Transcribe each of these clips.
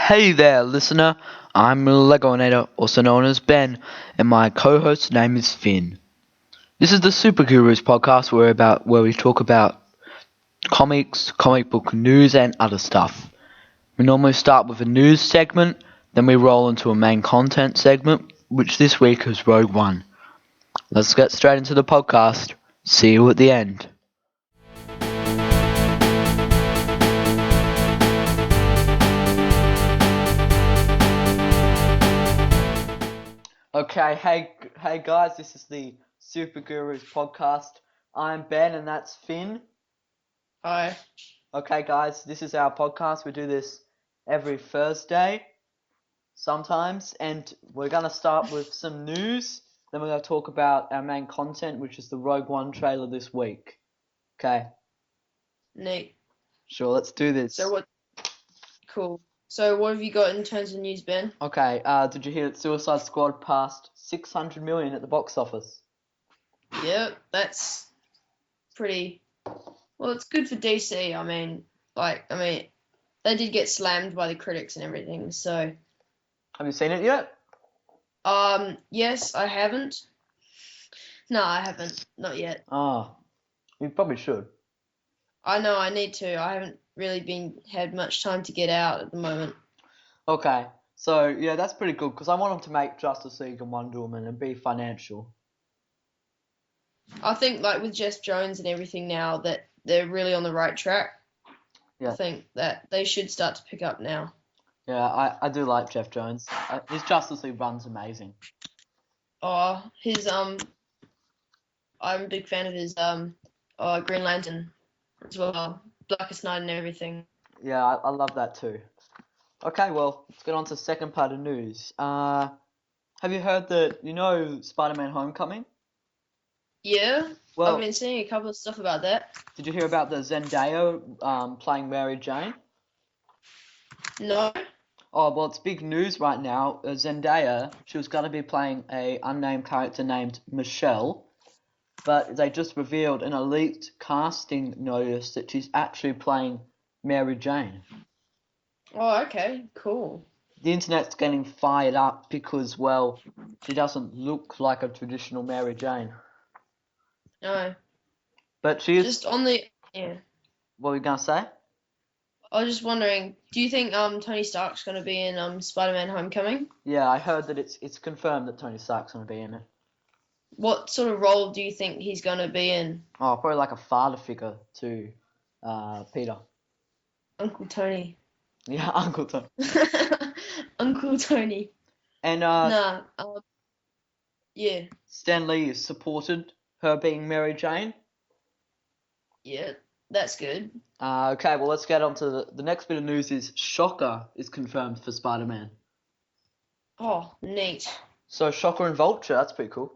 Hey there, listener. I'm Legoinator, also known as Ben, and my co-host's name is Finn. This is the Super Gurus podcast where we talk about comics, comic book news, and other stuff. We normally start with a news segment, then we roll into a main content segment, which this week is Rogue One. Let's get straight into the podcast. See you at the end. Okay, hey guys, this is the Super Gurus podcast. I'm Ben and that's Finn. Hi. Okay guys, this is our podcast. We do this every Thursday sometimes, and we're going to start with some news, then we're going to talk about our main content, which is the Rogue One trailer this week. Okay, Neat. sure, let's do this. Cool. So what have you got in terms of news, Ben? Okay, did you hear that Suicide Squad passed 600 million at the box office? Yep, that's pretty... Well, it's good for DC. I mean, they did get slammed by the critics and everything, so... Have you seen it yet? Yes, I haven't. No, I haven't. Not yet. You probably should. I know I need to. I haven't really had much time to get out at the moment. Okay, so yeah, that's pretty good because I want them to make Justice League and Wonder Woman and be financial. I think, like, with Jeff Jones and everything now, that they're really on the right track. Yeah. I think that they should start to pick up now. Yeah, I do like Jeff Jones. His Justice League run's amazing. Oh, I'm a big fan of his Green Lantern as well, Blackest Night and everything. Yeah, I love that too. Okay, well, let's get on to the second part of news. Have you heard that, Spider-Man Homecoming? Yeah, Well, I've been seeing a couple of stuff about that. Did you hear about the Zendaya playing Mary Jane? No. Oh, well, it's big news right now. Zendaya, she was going to be playing a unnamed character named Michelle, but they just revealed in a leaked casting notice that she's actually playing Mary Jane. Oh, okay, cool. The internet's getting fired up because, well, she doesn't look like a traditional Mary Jane. No. But she is... Just on the... Yeah. What were you going to say? I was just wondering, do you think Tony Stark's going to be in Spider-Man Homecoming? Yeah, I heard that it's confirmed that Tony Stark's going to be in it. What sort of role do you think he's going to be in? Oh, probably like a father figure to Peter. Uncle Tony. Yeah, Uncle Tony. Uncle Tony. And yeah. Stan Lee has supported her being Mary Jane. Yeah, that's good. Okay, well, let's get on to the next bit of news is Shocker is confirmed for Spider-Man. Oh, neat. So Shocker and Vulture, that's pretty cool.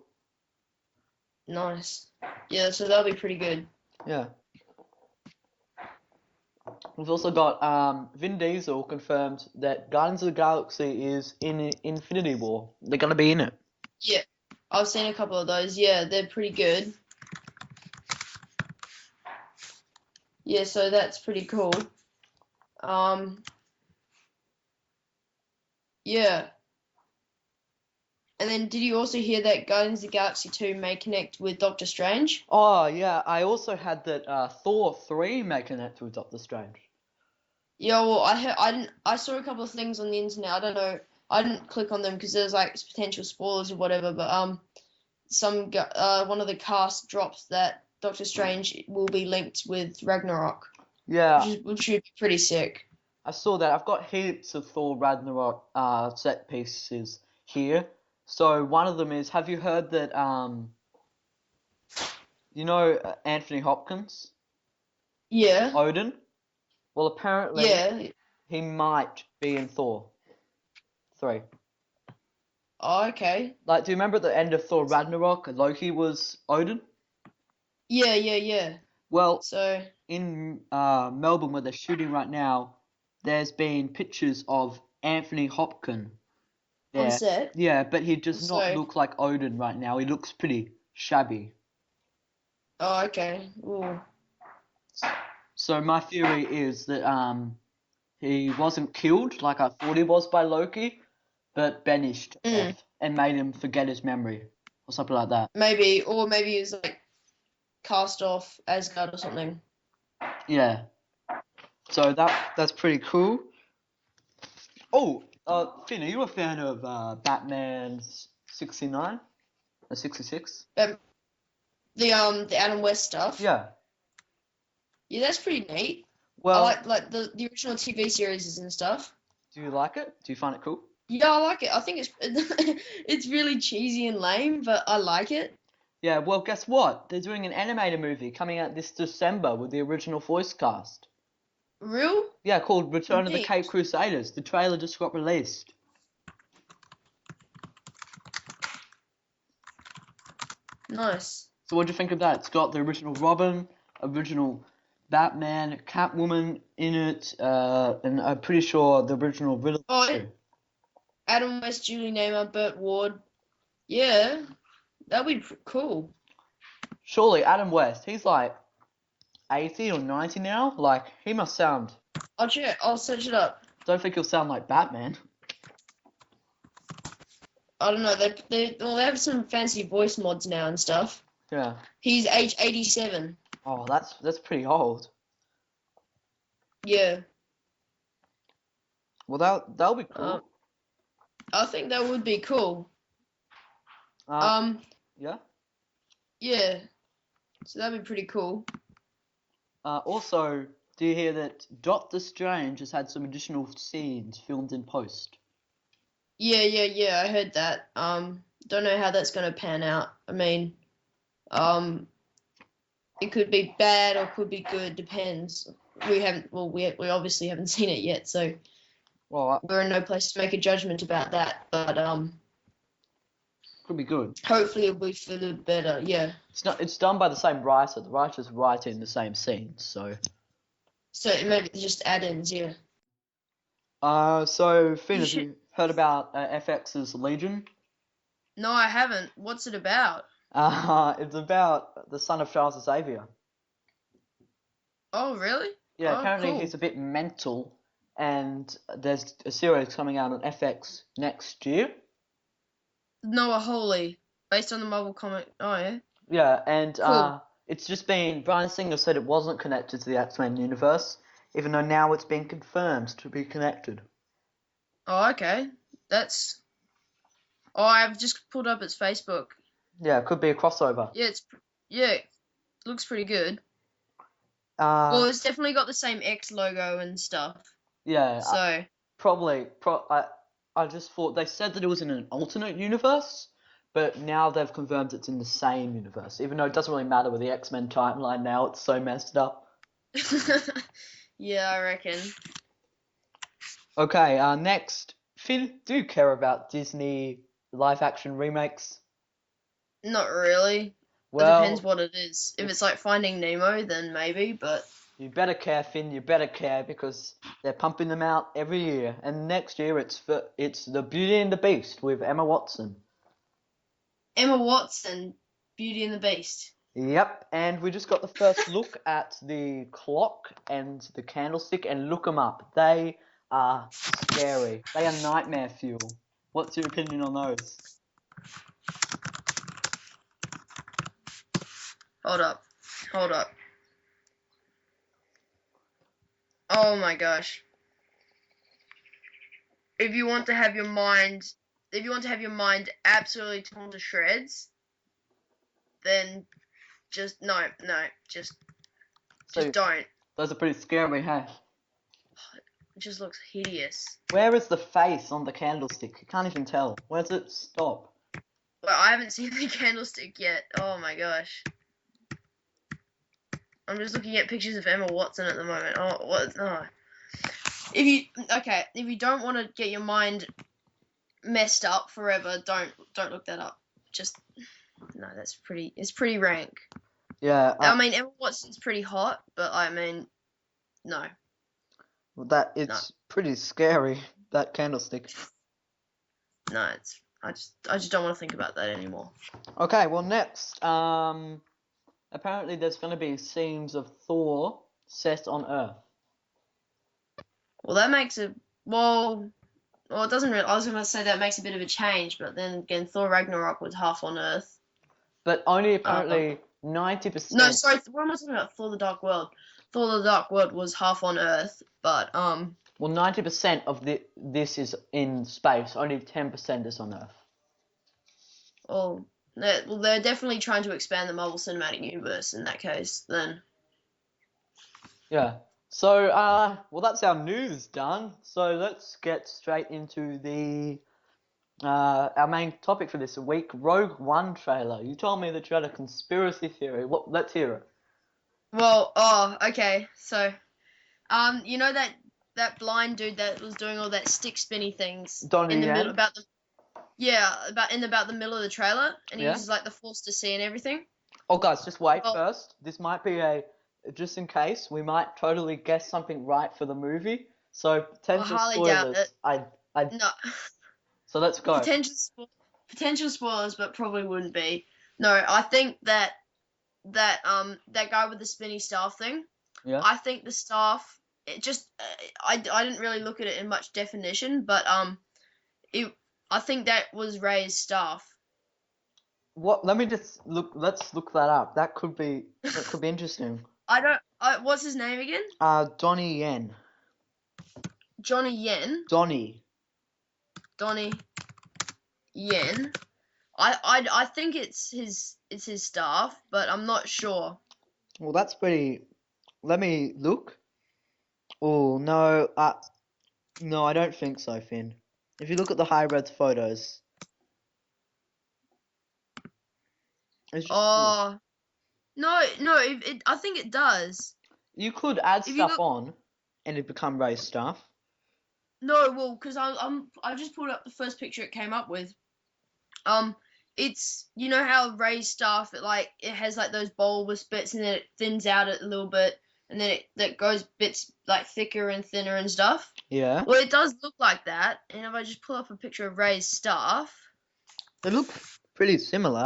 Nice. Yeah, so that'll be pretty good. Yeah. We've also got Vin Diesel confirmed that Guardians of the Galaxy is in Infinity War. They're going to be in it. Yeah, I've seen a couple of those. Yeah, they're pretty good. Yeah, so that's pretty cool. Yeah. And then did you also hear that Guardians of the Galaxy 2 may connect with Doctor Strange? Oh, yeah, I also had that Thor 3 may connect with Doctor Strange. Yeah, well, I saw a couple of things on the internet. I don't know. I didn't click on them because there's like potential spoilers or whatever, but one of the cast drops that Doctor Strange will be linked with Ragnarok. Yeah. Which should be pretty sick. I saw that. I've got heaps of Thor Ragnarok set pieces here. So one of them is, have you heard that Anthony Hopkins? Yeah. Odin? Well, apparently he might be in Thor 3. Oh, okay. Like, do you remember at the end of Thor Ragnarok, Loki was Odin? Yeah. Well, so in Melbourne, where they're shooting right now, there's been pictures of Anthony Hopkins there. On set? Yeah, but he does not look like Odin right now. He looks pretty shabby. Oh, okay. Ooh. So my theory is that he wasn't killed like I thought he was by Loki, but banished Mm, off and made him forget his memory or something like that. maybe, or maybe he was like cast off Asgard or something. Yeah. So that's pretty cool. Oh, Finn, are you a fan of Batman 69 or 66? The Adam West stuff. Yeah. Yeah, that's pretty neat. I Well, like the original TV series and stuff. do you like it? Do you find it cool? Yeah, I like it. I think it's it's really cheesy and lame, but I like it. Yeah, well, guess what? They're doing an animated movie coming out this December with the original voice cast. Real? Yeah, called Return of the Neat. Caped Crusaders. The trailer just got released. Nice. So what do you think of that? It's got the original Robin, original Batman, Catwoman in it, and I'm pretty sure the original Riddler Oh, too. Adam West, Julie Newmar, Burt Ward. Yeah, that'd be cool. Surely Adam West, he's like 80 or 90 now. Like, he must sound... I'll check. I'll search it up. Don't think he'll sound like Batman. I don't know. They have some fancy voice mods now and stuff. Yeah. He's age 87. Oh, that's pretty old. Yeah. Well, that'll be cool. I think that would be cool. Yeah. Yeah. So that'd be pretty cool. Also, do you hear that Doctor Strange has had some additional scenes filmed in post? Yeah. I heard that. Don't know how that's gonna pan out. I mean, it could be bad or could be good. Depends. We haven't. Well, we obviously haven't seen it yet, so Well, we're in no place to make a judgment about that. But could be good. hopefully it'll be for the better. Yeah. It's done by the same writer. The writer's writing the same scenes, so. So maybe just add-ins. Yeah. So Finn, You have should. you heard about FX's Legion? No, I haven't. What's it about? It's about the son of Charles Xavier. Oh, really? Yeah, Oh, apparently cool. he's a bit mental, and there's a series coming out on FX next year. Noah Hawley, based on the Marvel comic. Oh yeah. Yeah, and Cool. it's just been Bryan Singer said it wasn't connected to the X-Men universe, even though now it's been confirmed to be connected. Oh, okay. That's. Oh, I've just pulled up its Facebook. Yeah, it could be a crossover. Yeah, it looks pretty good. Well, Uh, it's definitely got the same X logo and stuff. yeah, So I just thought they said that it was in an alternate universe, but now they've confirmed it's in the same universe, even though it doesn't really matter with the X-Men timeline now, it's so messed up. yeah, I reckon. Okay, next. Finn, do you care about Disney live-action remakes? Not really. It depends Well, what it is. If it's like Finding Nemo, then maybe. But you better care, Finn, you better care, because they're pumping them out every year, and next year it's the Beauty and the Beast with Emma Watson. Emma Watson, Beauty and the Beast. Yep, and we just got the first look at the clock and the candlestick, and look them up. They are scary. They are nightmare fuel. What's your opinion on those? Hold up. Oh my gosh. If you want to have your mind absolutely torn to shreds, then just just So, don't. those are pretty scary, hey? It just looks hideous. Where is the face on the candlestick? I can't even tell. Where does it stop? Well, I haven't seen the candlestick yet. Oh my gosh. I'm just looking at pictures of Emma Watson at the moment. Oh, what? Oh. If you don't want to get your mind messed up forever, don't look that up. Just no, it's pretty rank. Yeah, I mean, Emma Watson's pretty hot, but I mean, no. it's pretty scary, that candlestick. No, I just don't want to think about that anymore. Okay, well next, apparently there's going to be scenes of Thor set on Earth. Well, that makes it well, it doesn't really. I was going to say that makes a bit of a change, but then again, Thor Ragnarok was half on Earth. But only Uh, apparently no, 90%. sorry. What am I talking about? Thor: The Dark World. Thor: The Dark World was half on Earth, but Well, 90% of this is in space. Only 10% is on Earth. they're definitely trying to expand the Marvel Cinematic Universe in that case. Then. Yeah. So, well, that's our news done. So let's get straight into the our main topic for this week, Rogue One trailer. You told me that you had a conspiracy theory. Let's hear it. Well, okay. So, you know that blind dude that was doing all that stick spinny things in Donnie the middle Yen? about the middle of the trailer, and he Yeah. uses like the Force to see and everything. Oh, guys, just wait Well, first. This might be just in case, we might totally guess something right for the movie. So, I potential highly doubt it. spoilers. No, So let's go. potential spoilers, but probably wouldn't be. No, I think that guy with the spinny staff thing. Yeah. I think the staff. It just I didn't really look at it in much definition, but I think that was Rey's staff. What? Let me just look. Let's look that up. That could be interesting. I don't. What's his name again? Donnie Yen. Johnny Yen. Donnie. Donnie Yen. I think it's his staff, but I'm not sure. Well, that's pretty. Let me look. Oh no. No, I don't think so, Finn. If you look at the high-res photos, it's just Oh no, I think it does. you could add If you stuff look, on, and it become Rey stuff. no, well, because I just pulled up the first picture it came up with. Um, it's you know how Rey's staff it has like those bulbous bits and then it thins out a little bit and then that goes bits like thicker and thinner and stuff. Yeah. Well, it does look like that, and if I just pull up a picture of Rey's staff, They look pretty similar.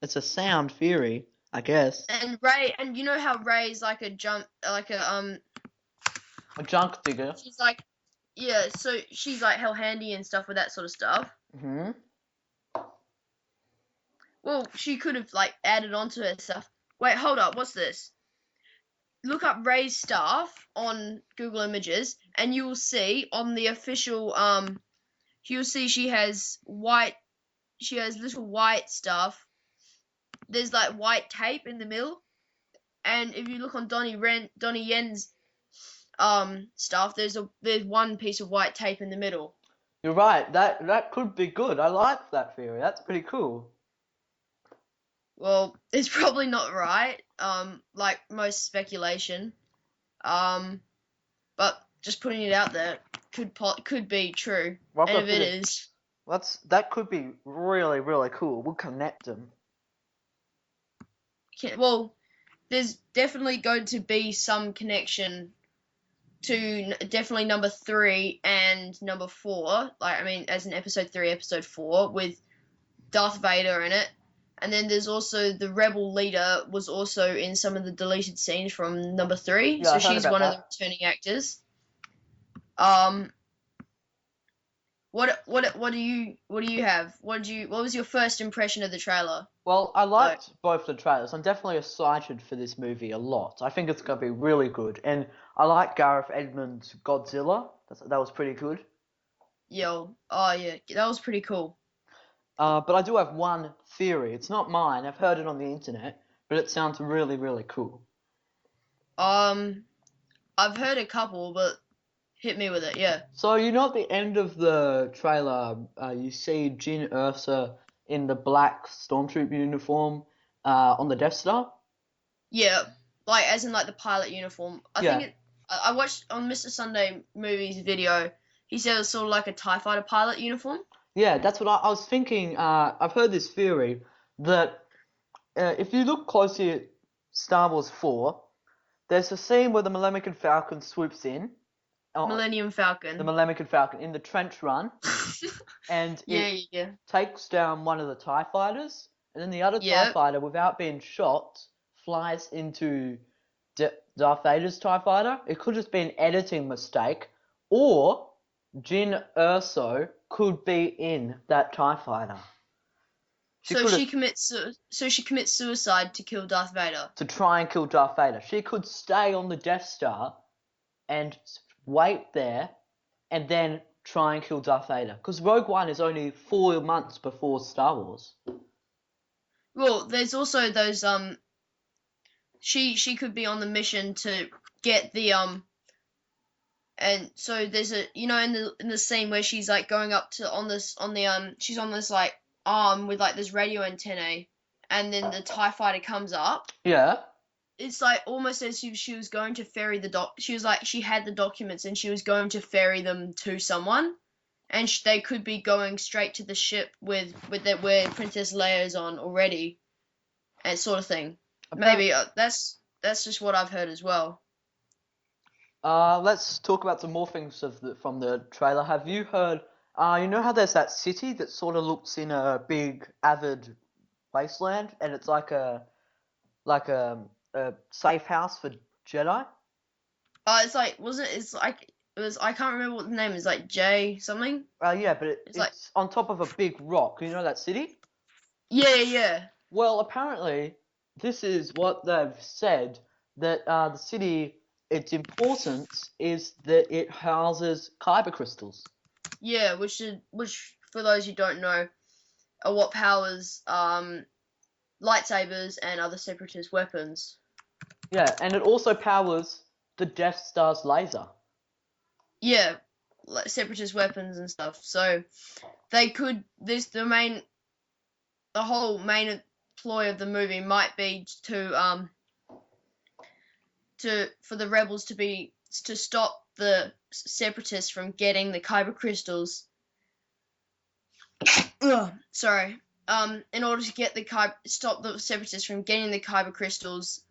It's a sound theory, I guess. and you know how Rey's like a A junk digger. she's like yeah, so she's like hell handy and stuff with that sort of stuff. Hmm. Well, she could have like added onto her stuff. Wait, hold up, what's this? Look up Rey's staff on Google Images, and you will see on the official you'll see she has white. She has little white stuff. There's like white tape in the middle, and if you look on Donnie Yen's stuff, there's one piece of white tape in the middle. You're right. That could be good. I like that theory. That's pretty cool. Well, it's probably not right. Like most speculation. But just putting it out there could be true, Well, and if it is, that could be really, really cool. We'll connect them. well, there's definitely going to be some connection to definitely number 3 and number 4. Like, I mean, as in episode 3, episode 4, with Darth Vader in it. And then there's also the rebel leader was also in some of the deleted scenes from number 3. Yeah, so I heard she's about one of that. the returning actors. What do you have? What was your first impression of the trailer? Well, I liked both the trailers. I'm definitely excited for this movie a lot. I think it's going to be really good. And I like Gareth Edmonds' Godzilla. That was pretty good. Oh yeah, that was pretty cool. But I do have one theory. It's not mine. I've heard it on the internet, but it sounds really, really cool. I've heard a couple, but hit me with it, yeah. So, you know at the end of the trailer, you see Jyn Erso in the black Stormtrooper uniform on the Death Star? Yeah, like as in like the pilot uniform. I watched on Mr. Sunday Movies video. He said it was sort of like a TIE fighter pilot uniform. Yeah, that's what I was thinking. I've heard this theory that if you look closely at Star Wars 4, there's a scene where the Millennium Falcon swoops in. Millennium Falcon. The Millennium Falcon in the trench run, and yeah. takes down one of the TIE fighters, and then the other TIE fighter, without being shot, flies into Darth Vader's TIE fighter. It could just be an editing mistake, Or Jin Erso could be in that TIE fighter. She So could she have commits. So she commits suicide to kill Darth Vader. to try and kill Darth Vader. She could stay on the Death Star and wait there, and then try and kill Darth Vader. Because Rogue One is only 4 months before Star Wars. Well, there's also those She could be on the mission to get the and so there's a in the scene where she's like going up to on the she's on this like arm with like this radio antennae, and then the TIE fighter comes up. Yeah. It's like almost as if she was going to ferry the she was like she had the documents and she was going to ferry them to someone, and they could be going straight to the ship with that where Princess Leia is on already, and sort of thing. Maybe that's just what I've heard as well. Let's talk about some more things from the trailer. Have you heard? You know how there's that city that sort of looks in a big avid wasteland, and it's like a safe house for Jedi. It's like wasn't it's like it was I can't remember what the name is, like J something. Yeah, but It's like it's on top of a big rock. You know that city? yeah. Well, apparently, this is what they've said, that the city, its importance is that it houses kyber crystals. Yeah, which for those who don't know are what powers lightsabers and other separatist weapons. Yeah, and it also powers the Death Star's laser. Yeah, like separatist weapons and stuff. So they could the whole main ploy of the movie might be to for the rebels to stop the separatists from getting the kyber crystals. Sorry. In order to get stop the separatists from getting the kyber crystals,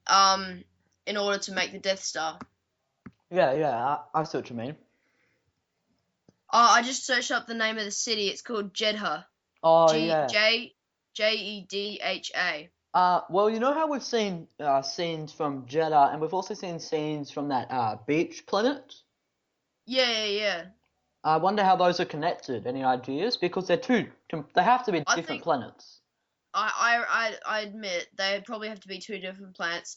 in order to make the Death Star. Yeah, I see what you mean. I just searched up the name of the city. It's called Jedha. Oh, G yeah. J Jedha. Well, you know how we've seen scenes from Jeddah, and we've also seen scenes from that beach planet? Yeah. I wonder how those are connected. Any ideas? Because they have to be I different think planets. I admit they probably have to be two different planets.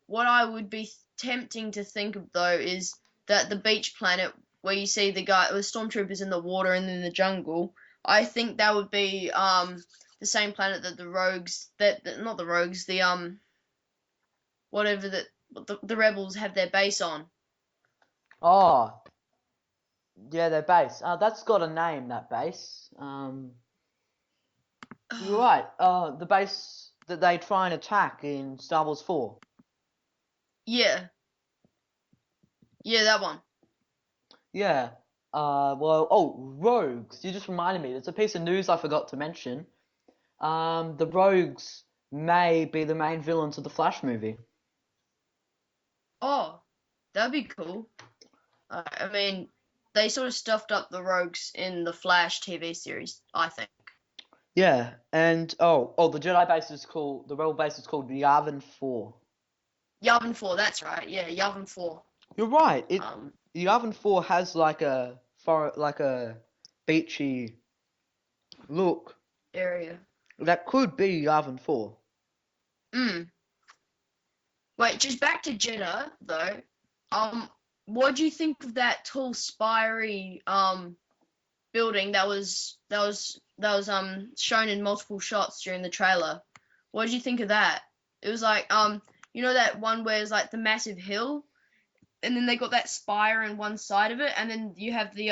What I would be tempting to think of though is that the beach planet where you see the stormtroopers in the water and in the jungle, I think that would be the same planet that the rogues that not the rogues the whatever that the rebels have their base on. Oh, yeah, their base. That's got a name, that base. You're right. The base that they try and attack in Star Wars 4. Yeah, that one. Yeah. Rogues. You just reminded me. There's a piece of news I forgot to mention. The Rogues may be the main villains of the Flash movie. Oh, that'd be cool. I mean, they sort of stuffed up the rogues in the Flash TV series, I think. Yeah, and the Rebel base is called Yavin 4. Yavin 4, that's right. Yeah, Yavin 4. You're right. Um, Yavin 4 has like a beachy look. area. That could be Yavin 4. Mm. Wait, just back to Jeddah though. What do you think of that tall, spiry building that was shown in multiple shots during the trailer? What did you think of that? It was like that one where it's like the massive hill, and then they got that spire on one side of it, and then you have the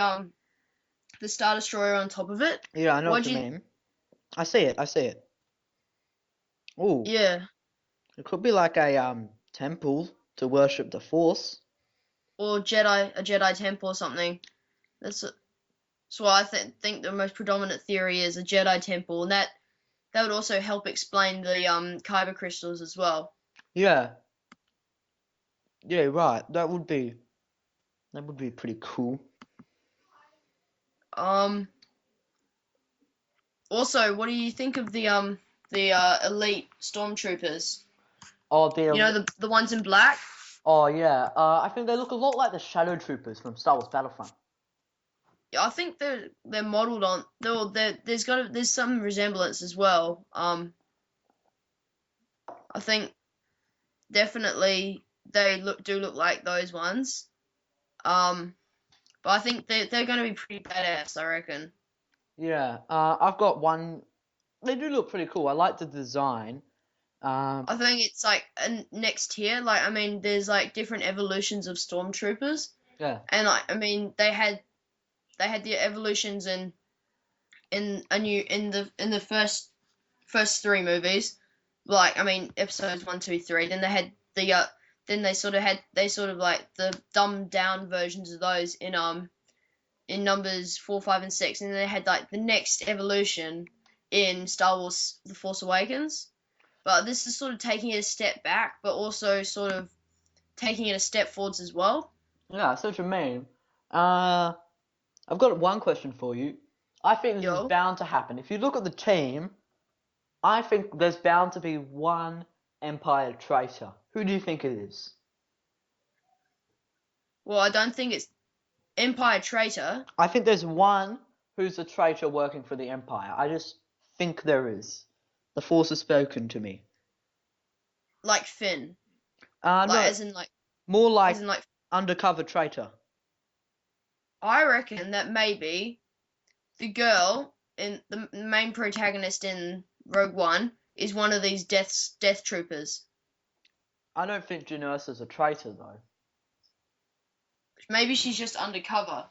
Star Destroyer on top of it. Yeah, I know what you mean. I see it. Ooh, Yeah, it could be like a temple to worship the Force. or a Jedi Temple or something. That's why I think the most predominant theory is a Jedi Temple, and that would also help explain the kyber crystals as well. Yeah. Yeah, right. That would be pretty cool. Also, what do you think of the elite stormtroopers? Oh, The ones in black. Oh yeah, I think they look a lot like the Shadow Troopers from Star Wars Battlefront. Yeah, I think they're modeled on. There's some resemblance as well. I think definitely they do look like those ones. Um, but I think they're going to be pretty badass. I reckon. Yeah, I've got one. They do look pretty cool. I like the design. I think it's like next tier. Like, I mean, there's like different evolutions of stormtroopers, Yeah, and like, I mean, they had the evolutions in the first three movies. Like, I mean, episodes 1, 2, 3. Then they had then they sort of like the dumbed down versions of those in numbers 4, 5, and 6, and then they had like the next evolution in Star Wars: The Force Awakens. But this is sort of taking it a step back, but also sort of taking it a step forwards as well. yeah, I see what you mean. Uh, I've got one question for you. I think this is Yo, bound to happen. If you look at the team, I think there's bound to be one Empire traitor. Who do you think it is? well, I don't think it's Empire Traitor I think there's one who's a traitor working for the Empire. I just think there is. The Force has spoken to me. like Finn, like No, more as like in like undercover traitor. I reckon that maybe the girl in the main protagonist in Rogue One is one of these death troopers. I don't think Janus is a traitor though. Maybe she's just undercover.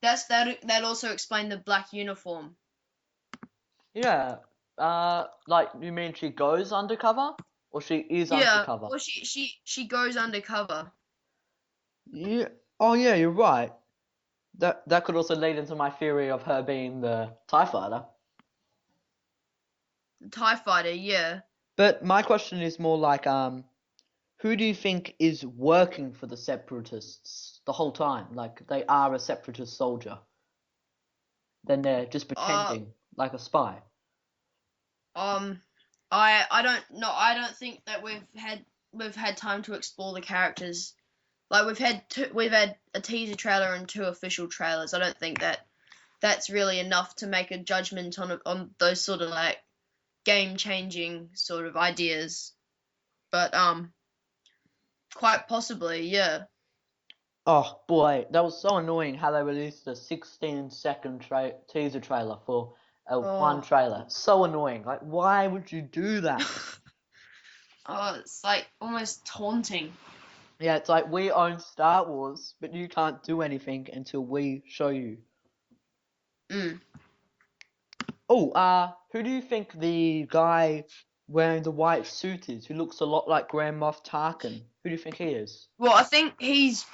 That also explained the black uniform. Yeah. Like you mean she goes undercover, or she is Yeah, undercover? well she goes undercover. Yeah. Oh yeah, you're right. That could also lead into my theory of her being the TIE fighter. The TIE fighter, yeah. But my question is more like who do you think is working for the separatists the whole time? Like they are a separatist soldier. Then they're just Uh pretending like a spy. um I don't know. I don't think that we've had time to explore the characters. Like we've had a teaser trailer and two official trailers. I don't think that's really enough to make a judgment on those sort of like game changing sort of ideas. But quite possibly, yeah. Oh boy, that was so annoying how they released a 16-second teaser trailer for one Oh. trailer. So annoying. Like, why would you do that? Oh, it's like almost taunting. Yeah, it's like we own Star Wars, but you can't do anything until we show you. Mm. Oh, who do you think the guy wearing the white suit is, who looks a lot like Grand Moff Tarkin? Who do you think he is? Well, I think he's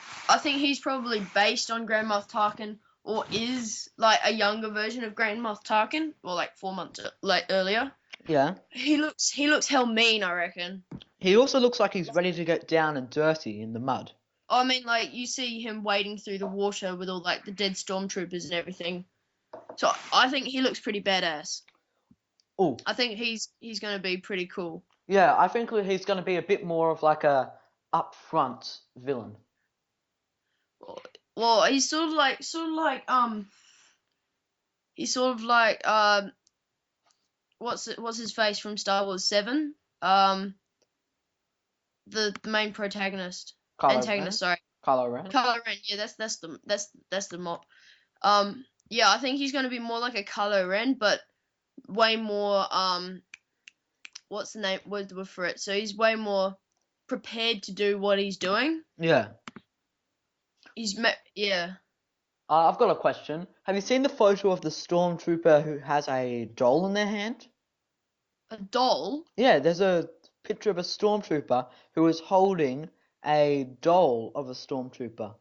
probably based on Grand Moff Tarkin, or is like a younger version of Grand Moff Tarkin, or like 4 months like earlier. Yeah. He looks hell mean, I reckon. He also looks like he's ready to get down and dirty in the mud. I mean, like you see him wading through the water with all like the dead stormtroopers and everything. So I think he looks pretty badass. Oh, I think he's gonna be pretty cool. yeah, I think he's going to be a bit more of like a upfront villain. Well, he's sort of like what's his face from Star Wars 7? The main protagonist, Kylo Ren? antagonist, sorry, Kylo Ren? Kylo Ren. Yeah, that's the mob. Yeah, I think he's gonna be more like a Kylo Ren, but way more what's the name word for it? So he's way more prepared to do what he's doing. Yeah. Yeah. I've got a question. Have you seen the photo of the stormtrooper who has a doll in their hand? A doll. Yeah, there's a picture of a stormtrooper who is holding a doll of a stormtrooper.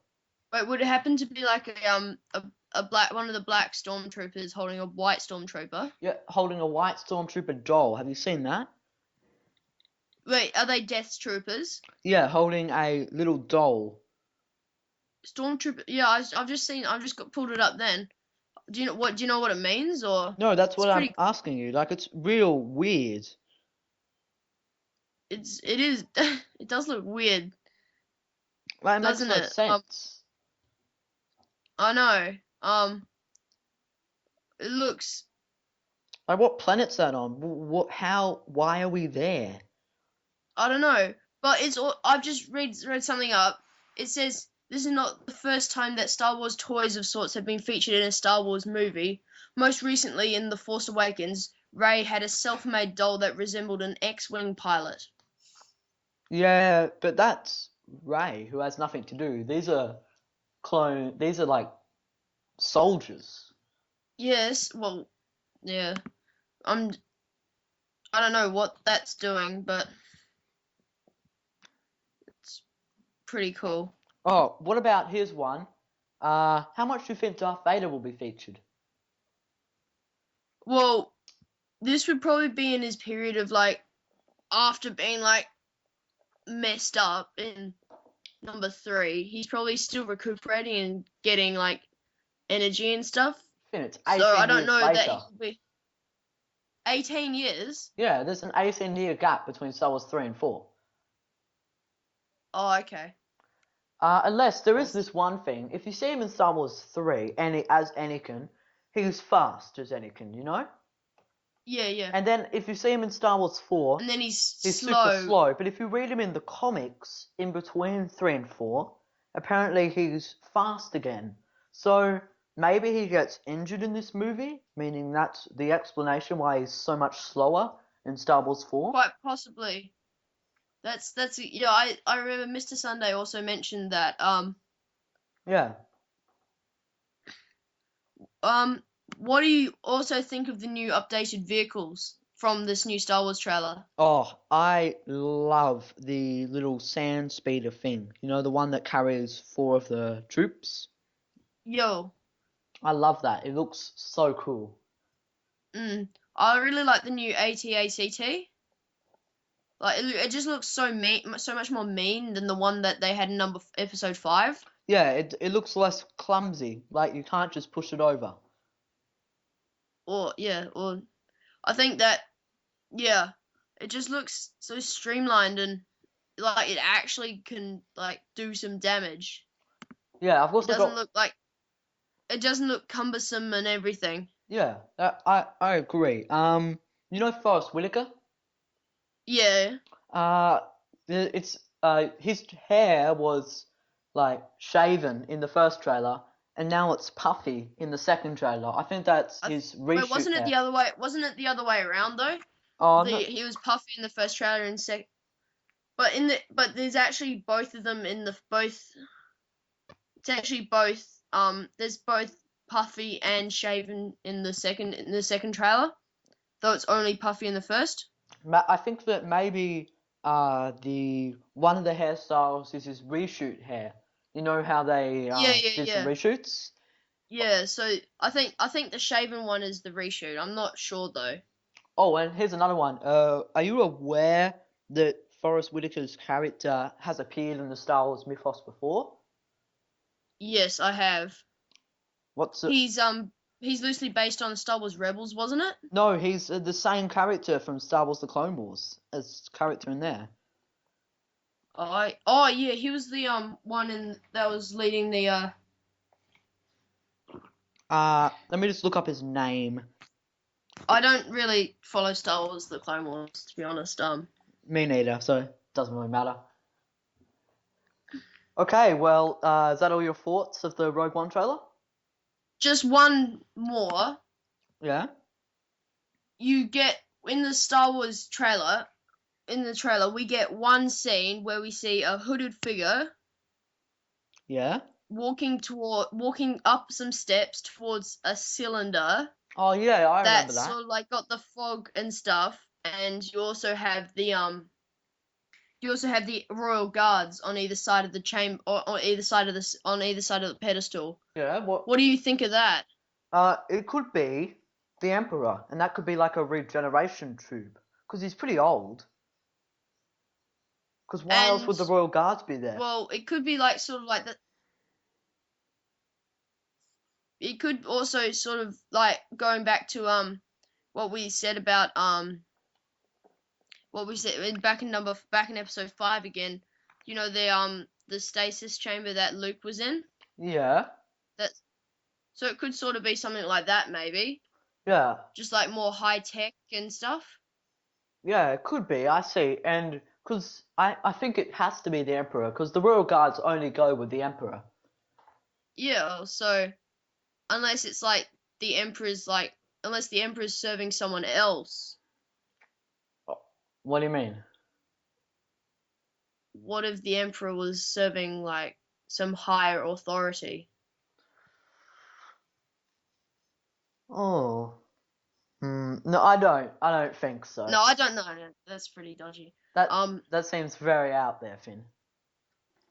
Wait, would it happen to be like a black one of the black stormtroopers holding a white stormtrooper? Yeah, holding a white stormtrooper doll. Have you seen that? Wait, are they Death Troopers? Yeah, holding a little doll. Stormtrooper. Yeah, I've just seen. I've just pulled it up. Then, do you know what? Do you know what it means? Or No, that's it's what I'm pretty. asking you. Like, it's real weird. it is it does look weird, Well, it makes doesn't no it? sense. I know. It looks. Like, what planet's that on? What? How? Why are we there? I don't know, but it's all. I've just read something up. It says this is not the first time that Star Wars toys of sorts have been featured in a Star Wars movie. Most recently, in The Force Awakens, Rey had a self-made doll that resembled an X-wing pilot. Yeah, but that's Rey, who has nothing to do. These are These are like soldiers. Yes, well, yeah. I'm. I don't know what that's doing, but it's pretty cool. Oh, what about here's one? How much do you think Darth Vader will be featured? Well, this would probably be in his period of like after being like messed up in number 3. He's probably still recuperating and getting like energy and stuff. I think it's So I 18 don't years know that later. he could be 18 years. Yeah, there's an 18-year gap between Star Wars 3 and 4. Oh, okay. Unless there is this one thing. If you see him in Star Wars 3 as Anakin, he's fast as Anakin, you know? Yeah, yeah. And then if you see him in Star Wars 4, And then he's he's super slow. slow. But if you read him in the comics in between 3 and 4, apparently he's fast again. So maybe he gets injured in this movie, meaning that's the explanation why he's so much slower in Star Wars 4. Quite possibly. That's yeah. I remember Mr. Sunday also mentioned that. Yeah. What do you also think of the new updated vehicles from this new Star Wars trailer? Oh, I love the little sand speeder thing. You know, the one that carries 4 of the troops? Yo, I love that. It looks so cool. I really like the new AT-ACT. Like it just looks so mean, so much more mean than the one that they had in episode 5. Yeah, it looks less clumsy. Like, you can't just push it over. Or yeah, or I think that yeah, it just looks so streamlined and like it actually can like do some damage. Yeah, I've It also doesn't got... look like it doesn't look cumbersome and everything. Yeah, I agree. You know Forrest Whitaker? Yeah. Uh, it's his hair was like shaven in the first trailer, and now it's puffy in the second trailer. I think that's his Wait, reshoot wasn't it hair. the other way? Wasn't it the other way around though? Oh The no, he was puffy in the first trailer and but there's actually both of them in the both. It's actually both. There's both puffy and shaven in the second trailer, though it's only puffy in the first. I think that maybe the one of the hairstyles is his reshoot hair. You know how they Yeah, yeah, did some yeah, reshoots? yeah. So I think the shaven one is the reshoot. I'm not sure though. Oh, and here's another one. Are you aware that Forrest Whitaker's character has appeared in the Star Wars mythos before? Yes, I have. What's it? He's loosely based on Star Wars Rebels, wasn't it? No, he's the same character from Star Wars: The Clone Wars as character in there. Oh yeah, he was the one that was leading the Let me just look up his name. I don't really follow Star Wars the Clone Wars to be honest. Me neither, so it doesn't really matter. Okay, well, is that all your thoughts of the Rogue One trailer? Just one more. Yeah. You get in the Star Wars trailer. In the trailer, we get one scene where we see a hooded figure Yeah. walking up some steps towards a cylinder Oh yeah, I remember that's that. sort of like got the fog and stuff, and you also have the royal guards on either side of the chamber, or on either side of the pedestal. Yeah. What? What do you think of that? It could be the Emperor, and that could be like a regeneration tube, because he's pretty old. Because why else And would the Royal Guards be there? well, it could be like sort of like the. It could also sort of like going back to what we said about what we said back in episode 5 again. You know the stasis chamber that Luke was in. Yeah. So it could sort of be something like that, maybe. Yeah. Just like more high tech and stuff. Yeah, it could be. I see. And because I think it has to be the Emperor, because the royal guards only go with the Emperor. Yeah. So unless it's like unless the Emperor's serving someone else. What do you mean? What if the Emperor was serving like some higher authority? Oh. No, I don't think so. No, I don't know. That's pretty dodgy. That seems very out there, Finn.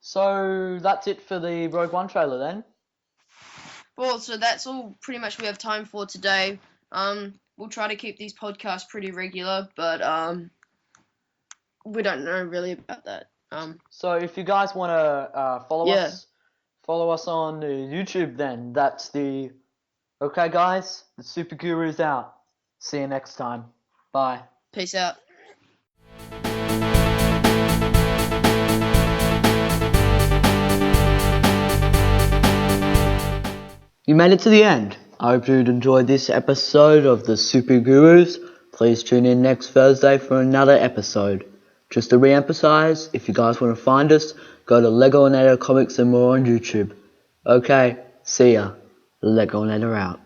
So that's it for the Rogue One trailer then. Well, so that's all pretty much we have time for today. We'll try to keep these podcasts pretty regular, but we don't know really about that. So if you guys want to follow us on YouTube then. That's the... Okay guys, the Super Guru's out. See you next time. Bye. Peace out. You made it to the end. I hope you'd enjoyed this episode of the Super Gurus. Please tune in next Thursday for another episode. Just to re-emphasize, if you guys want to find us, go to Legoinator Comics and More on YouTube. Okay, see ya. Legoinator out.